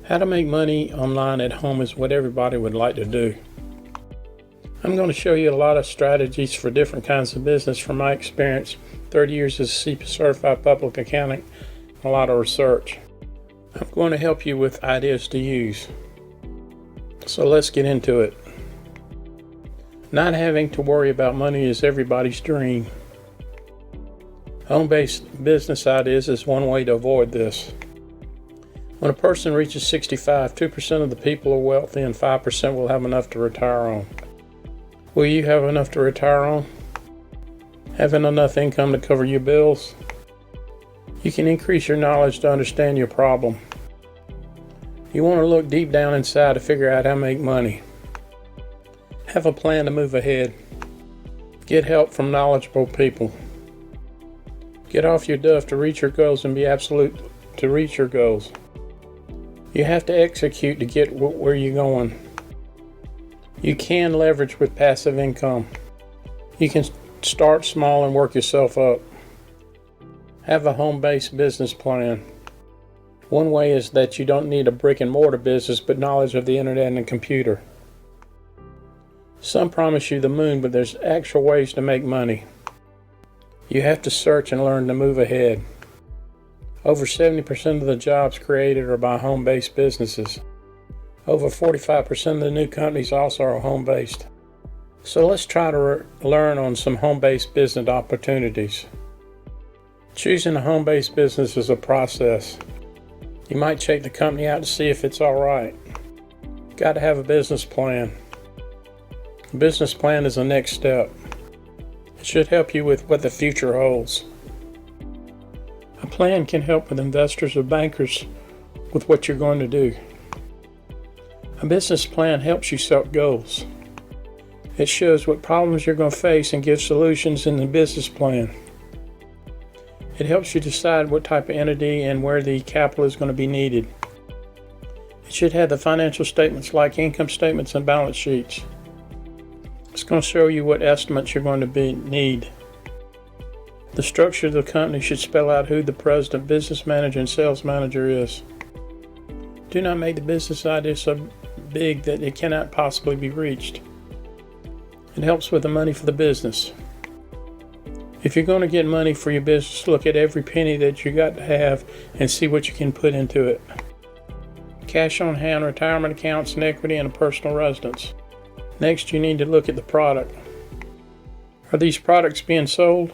How to make money online at home is what everybody would like to do. I'm going to show you a lot of strategies for different kinds of business from my experience, 30 years as a CPA certified public accountant, and a lot of research. I'm going to help you with ideas to use. So let's get into it. Not having to worry about money is everybody's dream. Home-based business ideas is one way to avoid this. When a person reaches 65, 2% of the people are wealthy and 5% will have enough to retire on. Will you have enough to retire on? Having enough income to cover your bills? You can increase your knowledge to understand your problem. You want to look deep down inside to figure out how to make money. Have a plan to move ahead. Get help from knowledgeable people. Get off your duff to reach your goals and be absolute to reach your goals. You have to execute to get where you're going. You can leverage with passive income. You can start small and work yourself up. Have a home-based business plan. One way is that you don't need a brick and mortar business but knowledge of the internet and the computer. Some promise you the moon, but there's actual ways to make money. You have to search and learn to move ahead. Over 70% of the jobs created are by home-based businesses. Over 45% of the new companies also are home-based. So let's try to learn on some home-based business opportunities. Choosing a home-based business is a process. You might check the company out to see if it's all right. Got to have a business plan. A business plan is the next step. It should help you with what the future holds. A plan can help with investors or bankers with what you're going to do. A business plan helps you set goals. It shows what problems you're going to face and gives solutions in the business plan. It helps you decide what type of entity and where the capital is going to be needed. It should have the financial statements like income statements and balance sheets. It's going to show you what estimates you're going to need. The structure of the company should spell out who the president, business manager, and sales manager is. Do not make the business idea so big that it cannot possibly be reached. It helps with the money for the business. If you're going to get money for your business, look at every penny that you got to have and see what you can put into it. Cash on hand, retirement accounts, and equity, and a personal residence. Next, you need to look at the product. Are these products being sold?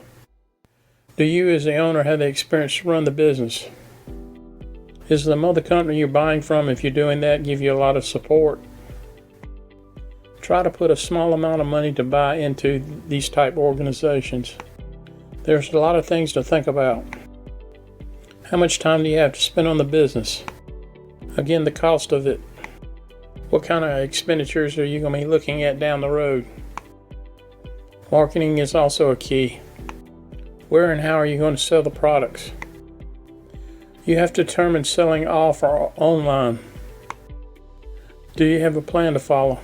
Do you as the owner have the experience to run the business? Is the mother company you're buying from, if you're doing that, give you a lot of support? Try to put a small amount of money to buy into these type organizations. There's a lot of things to think about. How much time do you have to spend on the business? Again, the cost of it. What kind of expenditures are you going to be looking at down the road? Marketing is also a key. Where and how are you going to sell the products? You have to determine selling off or online. Do you have a plan to follow?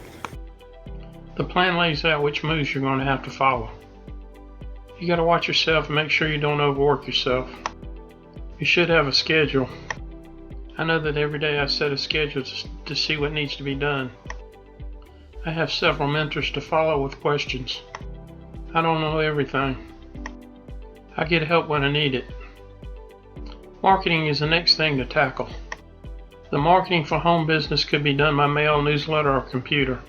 The plan lays out which moves you're going to have to follow. You got to watch yourself and make sure you don't overwork yourself. You should have a schedule. I know that every day I set a schedule to see what needs to be done. I have several mentors to follow with questions. I don't know everything. I get help when I need it. Marketing is the next thing to tackle. The marketing for home business could be done by mail, newsletter, or computer.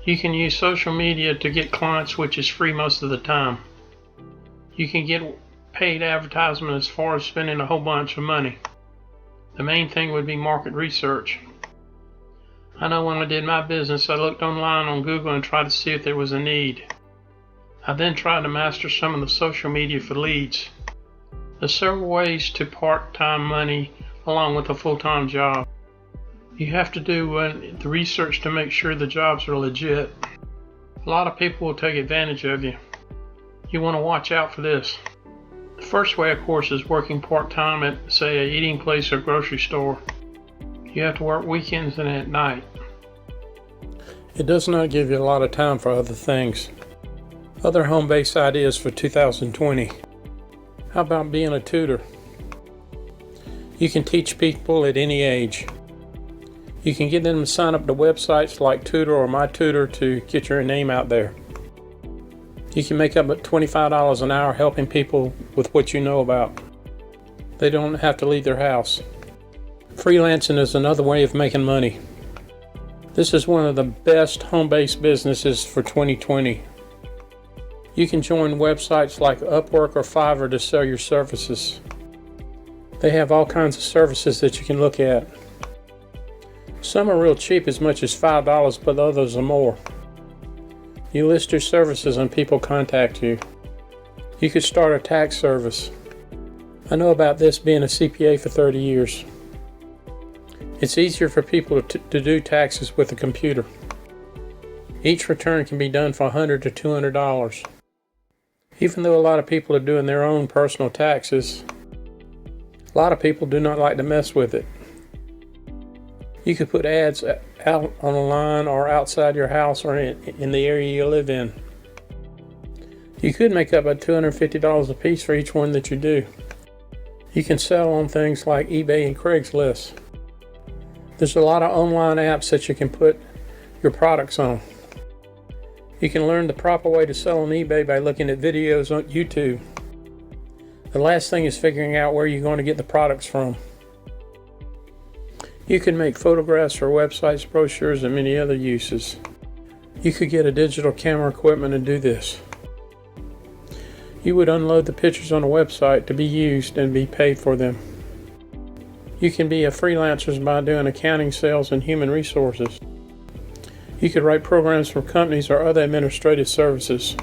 You can use social media to get clients, which is free most of the time. You can get paid advertisement as far as spending a whole bunch of money. The main thing would be market research. I know when I did my business, I looked online on Google and tried to see if there was a need. I then tried to master some of the social media for leads. There's several ways to part-time money along with a full-time job. You have to do the research to make sure the jobs are legit. A lot of people will take advantage of you. You want to watch out for this. The first way, of course, is working part-time at, say, a eating place or grocery store. You have to work weekends and at night. It does not give you a lot of time for other things. Other home-based ideas for 2020. How about being a tutor? You can teach people at any age. You can get them to sign up to websites like Tutor or MyTutor to get your name out there. You can make up at $25 an hour helping people with what you know about. They don't have to leave their house. Freelancing is another way of making money. This is one of the best home-based businesses for 2020. You can join websites like Upwork or Fiverr to sell your services. They have all kinds of services that you can look at. Some are real cheap, as much as $5, but others are more. You list your services and people contact you. You could start a tax service. I know about this, being a CPA for 30 years. It's easier for people to do taxes with a computer. Each return can be done for $100 to $200. Even though a lot of people are doing their own personal taxes, a lot of people do not like to mess with it. You could put ads out on a line or outside your house or in the area you live in. You could make up about $250 a piece for each one that you do. You can sell on things like eBay and Craigslist. There's a lot of online apps that you can put your products on. You can learn the proper way to sell on eBay by looking at videos on YouTube. The last thing is figuring out where you're going to get the products from. You can make photographs for websites, brochures, and many other uses. You could get a digital camera equipment and do this. You would unload the pictures on a website to be used and be paid for them. You can be a freelancer by doing accounting, sales, and human resources. You could write programs for companies or other administrative services.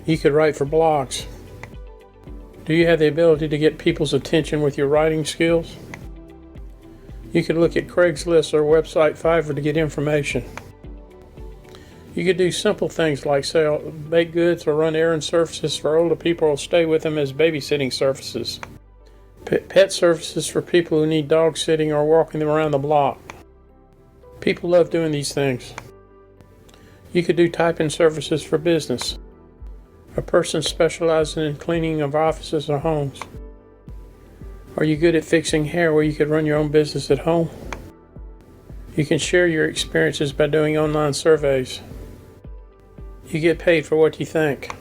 You could write for blogs. Do you have the ability to get people's attention with your writing skills? You could look at Craigslist or website Fiverr to get information. You could do simple things like sell baked goods or run errand services for older people or stay with them as babysitting services. Pet services for people who need dog sitting or walking them around the block. People love doing these things. You could do typing services for business. A person specializing in cleaning of offices or homes. Are you good at fixing hair where you could run your own business at home? You can share your experiences by doing online surveys. You get paid for what you think.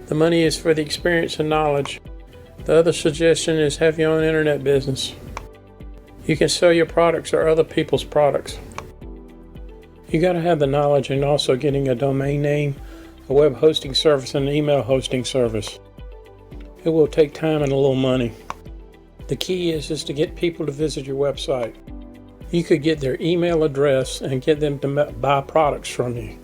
The money is for the experience and knowledge. The other suggestion is have your own internet business. You can sell your products or other people's products. You got to have the knowledge and also getting a domain name, a web hosting service, and an email hosting service. It will take time and a little money. The key is to get people to visit your website. You could get their email address and get them to buy products from you.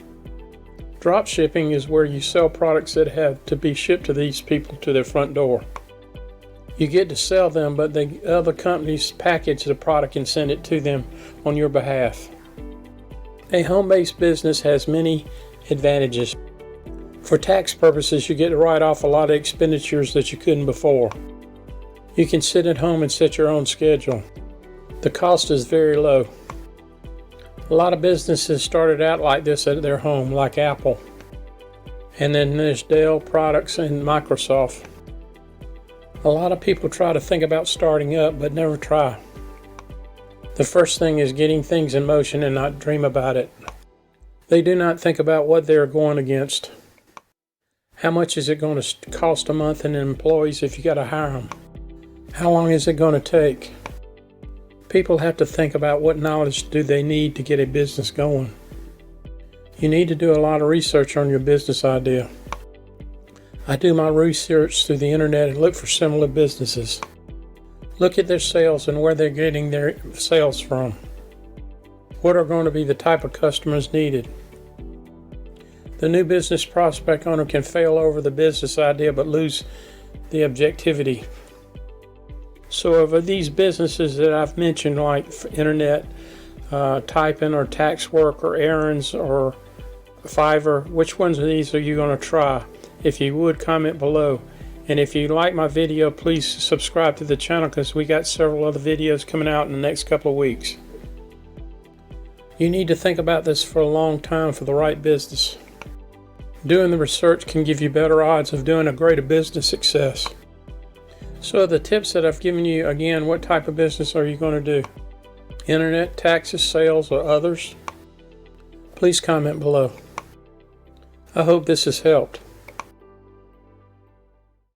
Drop shipping is where you sell products that have to be shipped to these people to their front door. You get to sell them, but the other companies package the product and send it to them on your behalf. A home-based business has many advantages. For tax purposes, you get to write off a lot of expenditures that you couldn't before. You can sit at home and set your own schedule. The cost is very low. A lot of businesses started out like this at their home, like Apple. And then there's Dell Products and Microsoft. A lot of people try to think about starting up, but never try. The first thing is getting things in motion and not dream about it. They do not think about what they're going against. How much is it going to cost a month in employees if you got to hire them? How long is it going to take? People have to think about what knowledge do they need to get a business going. You need to do a lot of research on your business idea. I do my research through the internet and look for similar businesses. Look at their sales and where they're getting their sales from. What are going to be the type of customers needed? The new business prospect owner can fail over the business idea but lose the objectivity. So of these businesses that I've mentioned, like internet, typing or tax work or errands or Fiverr, which ones of these are you going to try? If you would, comment below. And if you like my video, please subscribe to the channel because we got several other videos coming out in the next couple of weeks. You need to think about this for a long time for the right business. Doing the research can give you better odds of doing a greater business success. So the tips that I've given you, again, what type of business are you going to do? internet, taxes, sales, or others? Please comment below. I hope this has helped.